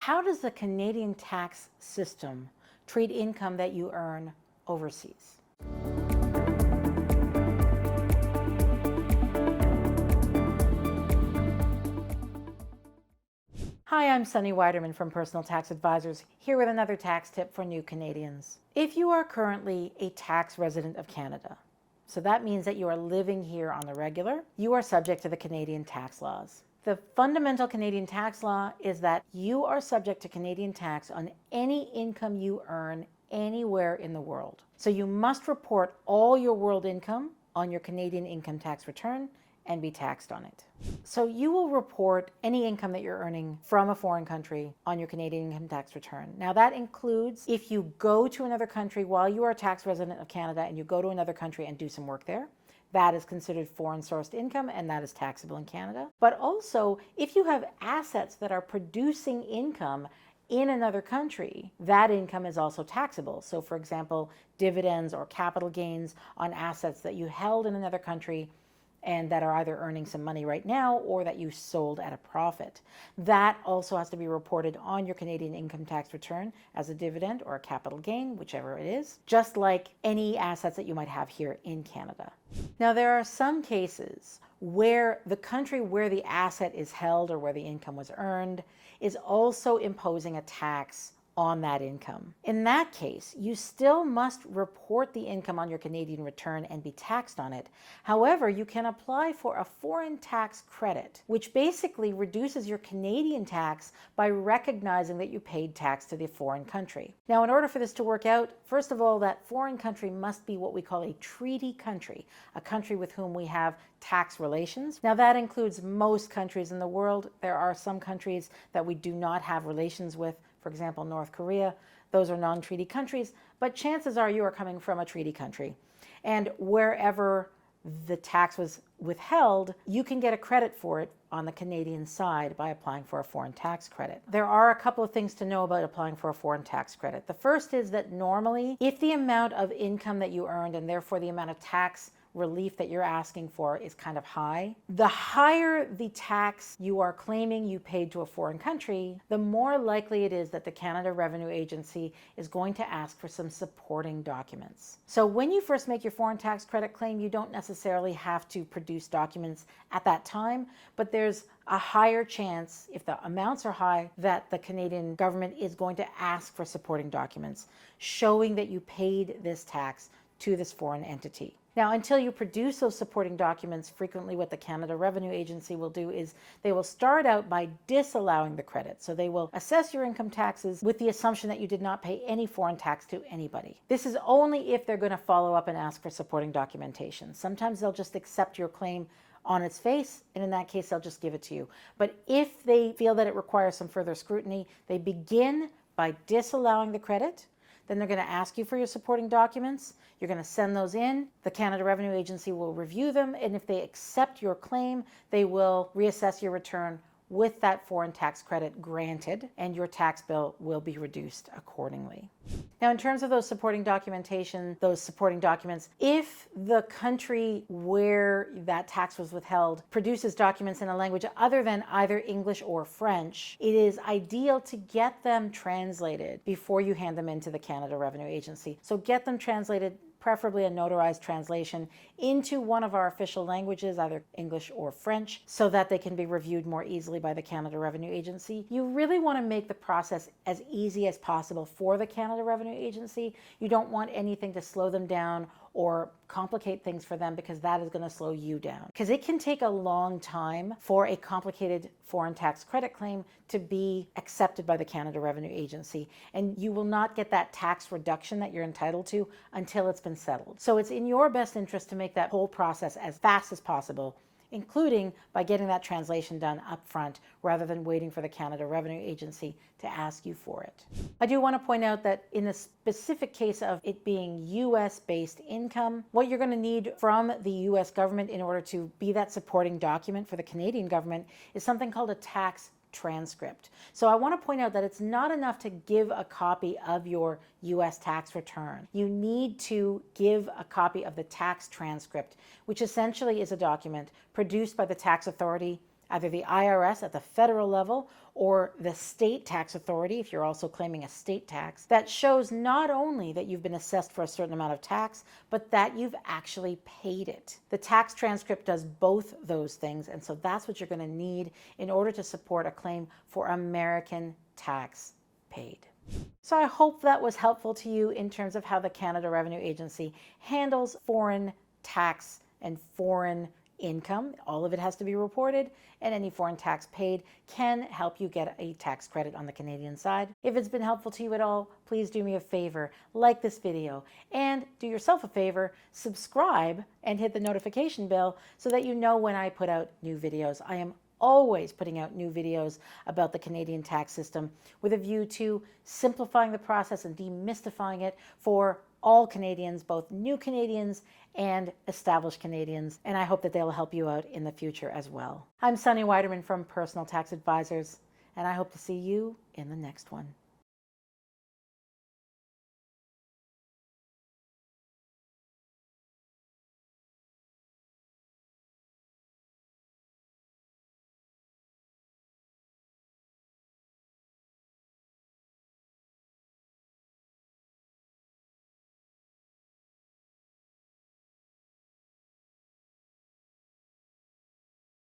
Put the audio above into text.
How does the Canadian tax system treat income that you earn overseas? Hi, I'm Sunny Weiderman from Personal Tax Advisors, here with another tax tip for new Canadians. If you are currently a tax resident of Canada, so that means that you are living here on the regular, you are subject to the Canadian tax laws. The fundamental Canadian tax law is that you are subject to Canadian tax on any income you earn anywhere in the world. So you must report all your world income on your Canadian income tax return and be taxed on it. So you will report any income that you're earning from a foreign country on your Canadian income tax return. Now that includes if you go to another country while you are a tax resident of Canada and you go to another country and do some work there. That is considered foreign sourced income and that is taxable in Canada. But also if you have assets that are producing income in another country, that income is also taxable. So for example, dividends or capital gains on assets that you held in another country and that are either earning some money right now or that you sold at a profit. That also has to be reported on your Canadian income tax return as a dividend or a capital gain, whichever it is, just like any assets that you might have here in Canada. Now, there are some cases where the country where the asset is held or where the income was earned is also imposing a tax on that income. In that case, you still must report the income on your Canadian return and be taxed on it. However, you can apply for a foreign tax credit, which basically reduces your Canadian tax by recognizing that you paid tax to the foreign country. Now, in order for this to work out, first of all, that foreign country must be what we call a treaty country, a country with whom we have tax relations. Now, that includes most countries in the world. There are some countries that we do not have relations with. For example, North Korea, those are non-treaty countries, but chances are you are coming from a treaty country. And wherever the tax was withheld, you can get a credit for it on the Canadian side by applying for a foreign tax credit. There are a couple of things to know about applying for a foreign tax credit. The first is that normally, if the amount of income that you earned and therefore the amount of tax relief that you're asking for is kind of high, the higher the tax you are claiming you paid to a foreign country, the more likely it is that the Canada Revenue Agency is going to ask for some supporting documents. So when you first make your foreign tax credit claim, you don't necessarily have to produce documents at that time, but there's a higher chance, if the amounts are high, that the Canadian government is going to ask for supporting documents showing that you paid this tax to this foreign entity. Now, until you produce those supporting documents, frequently what the Canada Revenue Agency will do is they will start out by disallowing the credit. So they will assess your income taxes with the assumption that you did not pay any foreign tax to anybody. This is only if they're going to follow up and ask for supporting documentation. Sometimes they'll just accept your claim on its face, and in that case, they'll just give it to you. But if they feel that it requires some further scrutiny, they begin by disallowing the credit. Then they're going to ask you for your supporting documents. You're going to send those in. The Canada Revenue Agency will review them, and if they accept your claim, they will reassess your return with that foreign tax credit granted, and your tax bill will be reduced accordingly. Now, in terms of those supporting documentation, those supporting documents, if the country where that tax was withheld produces documents in a language other than either English or French, it is ideal to get them translated before you hand them into the Canada Revenue Agency. So get them translated, preferably a notarized translation, into one of our official languages, either English or French, so that they can be reviewed more easily by the Canada Revenue Agency. You really want to make the process as easy as possible for the Canada Revenue Agency. You don't want anything to slow them down or complicate things for them, because that is going to slow you down. Because it can take a long time for a complicated foreign tax credit claim to be accepted by the Canada Revenue Agency, and you will not get that tax reduction that you're entitled to until it's been settled. So it's in your best interest to make that whole process as fast as possible, including by getting that translation done up front rather than waiting for the Canada Revenue Agency to ask you for it. I do want to point out that in the specific case of it being US-based income, what you're going to need from the US government in order to be that supporting document for the Canadian government is something called a tax transcript. So I want to point out that it's not enough to give a copy of your US tax return. You need to give a copy of the tax transcript, which essentially is a document produced by the tax authority either the IRS at the federal level or the state tax authority, if you're also claiming a state tax, that shows not only that you've been assessed for a certain amount of tax, but that you've actually paid it. The tax transcript does both those things, and so that's what you're going to need in order to support a claim for American tax paid. So I hope that was helpful to you in terms of how the Canada Revenue Agency handles foreign tax and foreign income. All of it has to be reported, and any foreign tax paid can help you get a tax credit on the Canadian side. If it's been helpful to you at all, please do me a favor, like this video, and do yourself a favor, subscribe and hit the notification bell so that you know when I put out new videos. I am always putting out new videos about the Canadian tax system with a view to simplifying the process and demystifying it for all Canadians, both new Canadians and established Canadians, and I hope that they'll help you out in the future as well. I'm Sunny Widerman from Personal Tax Advisors, and I hope to see you in the next one.